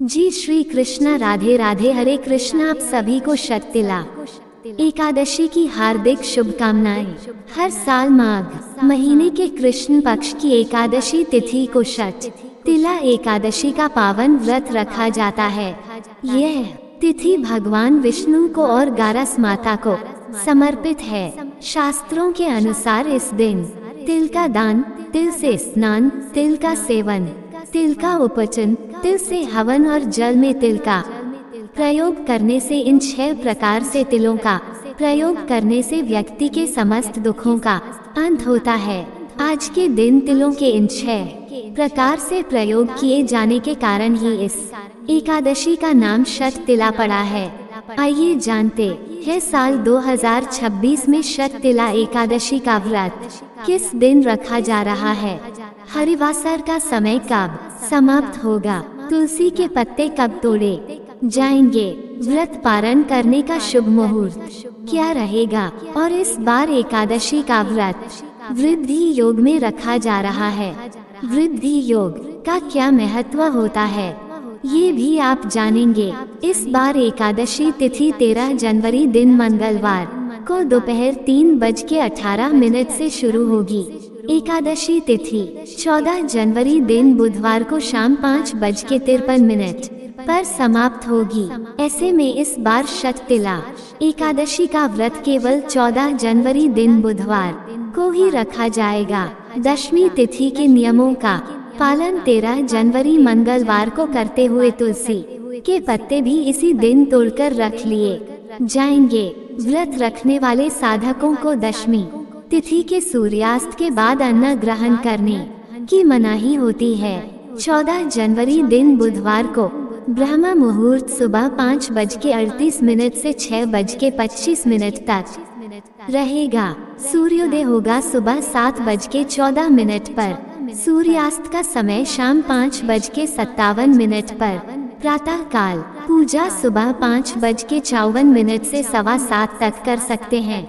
जी श्री कृष्णा, राधे राधे, हरे कृष्णा। आप सभी को शततिला एकादशी की हार्दिक शुभकामनाएं। हर साल माघ महीने के कृष्ण पक्ष की एकादशी तिथि को शततिला एकादशी का पावन व्रत रखा जाता है। यह तिथि भगवान विष्णु को और गारस माता को समर्पित है। शास्त्रों के अनुसार इस दिन तिल का दान, तिल से स्नान, तिल का सेवन, तिल का उपचन, तिल से हवन और जल में तिल का प्रयोग करने से, इन 6 प्रकार से तिलों का प्रयोग करने से व्यक्ति के समस्त दुखों का अंत होता है। आज के दिन तिलों के इन 6 प्रकार से प्रयोग किए जाने के कारण ही इस एकादशी का नाम शततिला पड़ा है। आइए जानते हैं साल 2026 में शततिला एकादशी का व्रत किस दिन रखा जा रहा है। हरिवासर का समय कब समाप्त होगा, तुलसी के पत्ते कब तोड़े जाएंगे, व्रत पारण करने का शुभ मुहूर्त क्या रहेगा, और इस बार एकादशी का व्रत वृद्धि योग में रखा जा रहा है। वृद्धि योग का क्या महत्व होता है, ये भी आप जानेंगे। इस बार एकादशी तिथि 13 जनवरी दिन मंगलवार को दोपहर 3:18 से शुरू होगी। एकादशी तिथि 14 जनवरी दिन बुधवार को शाम 5:53 पर समाप्त होगी। ऐसे में इस बार शततिला एकादशी का व्रत केवल 14 जनवरी दिन बुधवार को ही रखा जाएगा। दशमी तिथि के नियमों का पालन 13 जनवरी मंगलवार को करते हुए तुलसी के पत्ते भी इसी दिन तोड़कर रख लिए जाएंगे। व्रत रखने वाले साधकों को दशमी तिथि के सूर्यास्त के बाद अन्न ग्रहण करने की मनाही होती है। 14 जनवरी दिन बुधवार को ब्रह्म मुहूर्त सुबह 5:38 से 6:25 तक रहेगा। सूर्योदय होगा सुबह 7:14 पर। सूर्यास्त का समय शाम 5:57 पर। प्रातः काल पूजा सुबह 5:54 से 7:15 तक कर सकते हैं।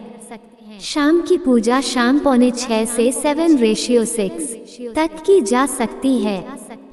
शाम की पूजा शाम 5:45 से 7:6 तक की जा सकती है।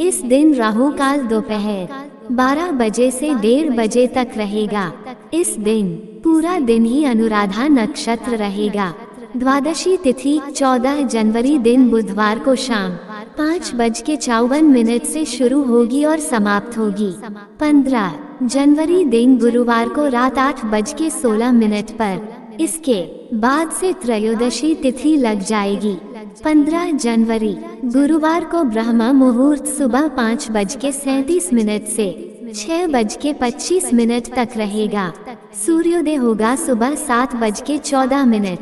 इस दिन राहु काल दोपहर 12 बजे से 1:30 बजे तक रहेगा। इस दिन पूरा दिन ही अनुराधा नक्षत्र रहेगा। द्वादशी तिथि 14 जनवरी दिन बुधवार को शाम 5:54 से शुरू होगी और समाप्त होगी। 15 जनवरी दिन गुरुवार को रात 8:16 पर। इसके बाद से त्रयोदशी तिथि लग जाएगी। 15 जनवरी गुरुवार को ब्रह्म मुहूर्त सुबह 5:37 से 6:25 तक रहेगा। सूर्योदय होगा सुबह 7:14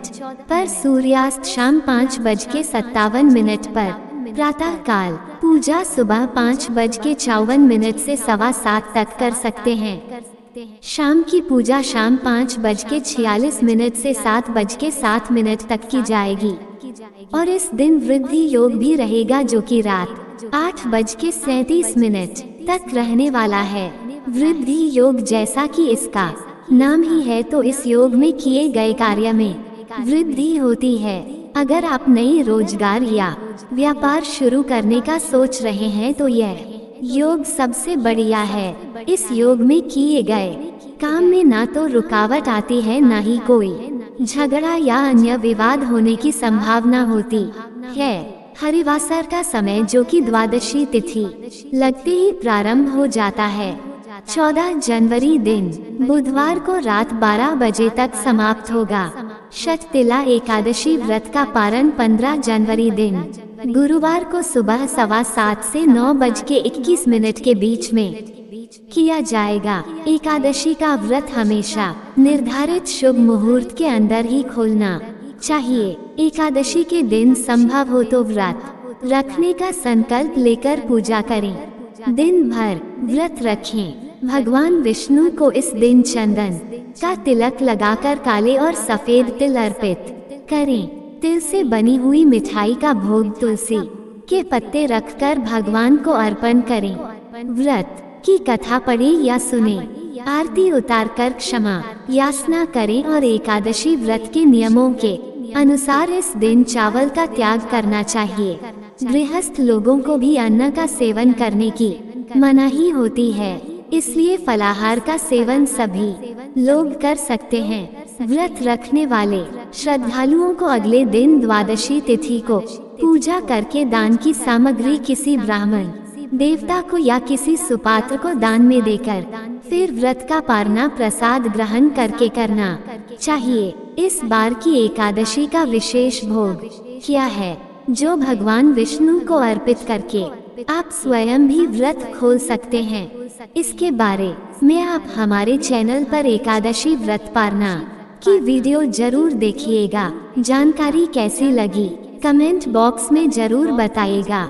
पर। सूर्यास्त शाम 5:57 पर। प्रातः काल पूजा सुबह 5:54 से 7:15 तक कर सकते हैं। शाम की पूजा शाम 5:46 से 7:07 तक की जाएगी। और इस दिन वृद्धि योग भी रहेगा, जो कि रात 8:37 तक रहने वाला है। वृद्धि योग जैसा कि इसका नाम ही है, तो इस योग में किए गए कार्य में वृद्धि होती है। अगर आप नई रोजगार या व्यापार शुरू करने का सोच रहे हैं तो यह योग सबसे बढ़िया है। इस योग में किए गए काम में ना तो रुकावट आती है, ना ही कोई झगड़ा या अन्य विवाद होने की संभावना होती है। हरिवासर का समय, जो कि द्वादशी तिथि लगते ही प्रारंभ हो जाता है, 14 जनवरी दिन बुधवार को रात 12 बजे तक समाप्त होगा। शततिला एकादशी व्रत का पारण 15 जनवरी दिन गुरुवार को सुबह 7:15 से 9:21 के बीच में किया जाएगा। एकादशी का व्रत हमेशा निर्धारित शुभ मुहूर्त के अंदर ही खोलना चाहिए। एकादशी के दिन संभव हो तो व्रत रखने का संकल्प लेकर पूजा करें। दिन भर व्रत रखें। भगवान विष्णु को इस दिन चंदन का तिलक लगाकर काले और सफेद तिल अर्पित करें। तिल से बनी हुई मिठाई का भोग तुलसी के पत्ते रखकर भगवान को अर्पण करें। व्रत की कथा पढ़े या सुने, आरती उतारकर क्षमा याचना करें और एकादशी व्रत के नियमों के अनुसार इस दिन चावल का त्याग करना चाहिए। गृहस्थ लोगों को भी अन्न का सेवन करने की मनाही होती है, इसलिए फलाहार का सेवन सभी लोग कर सकते हैं। व्रत रखने वाले श्रद्धालुओं को अगले दिन द्वादशी तिथि को पूजा करके दान की सामग्री किसी ब्राह्मण देवता को या किसी सुपात्र को दान में देकर फिर व्रत का पारना प्रसाद ग्रहण करके करना चाहिए। इस बार की एकादशी का विशेष भोग क्या है, जो भगवान विष्णु को अर्पित करके आप स्वयं भी व्रत खोल सकते हैं। इसके बारे में आप हमारे चैनल पर एकादशी व्रत पारना की वीडियो जरूर देखिएगा। जानकारी कैसी लगी कमेंट बॉक्स में जरूर बताइएगा।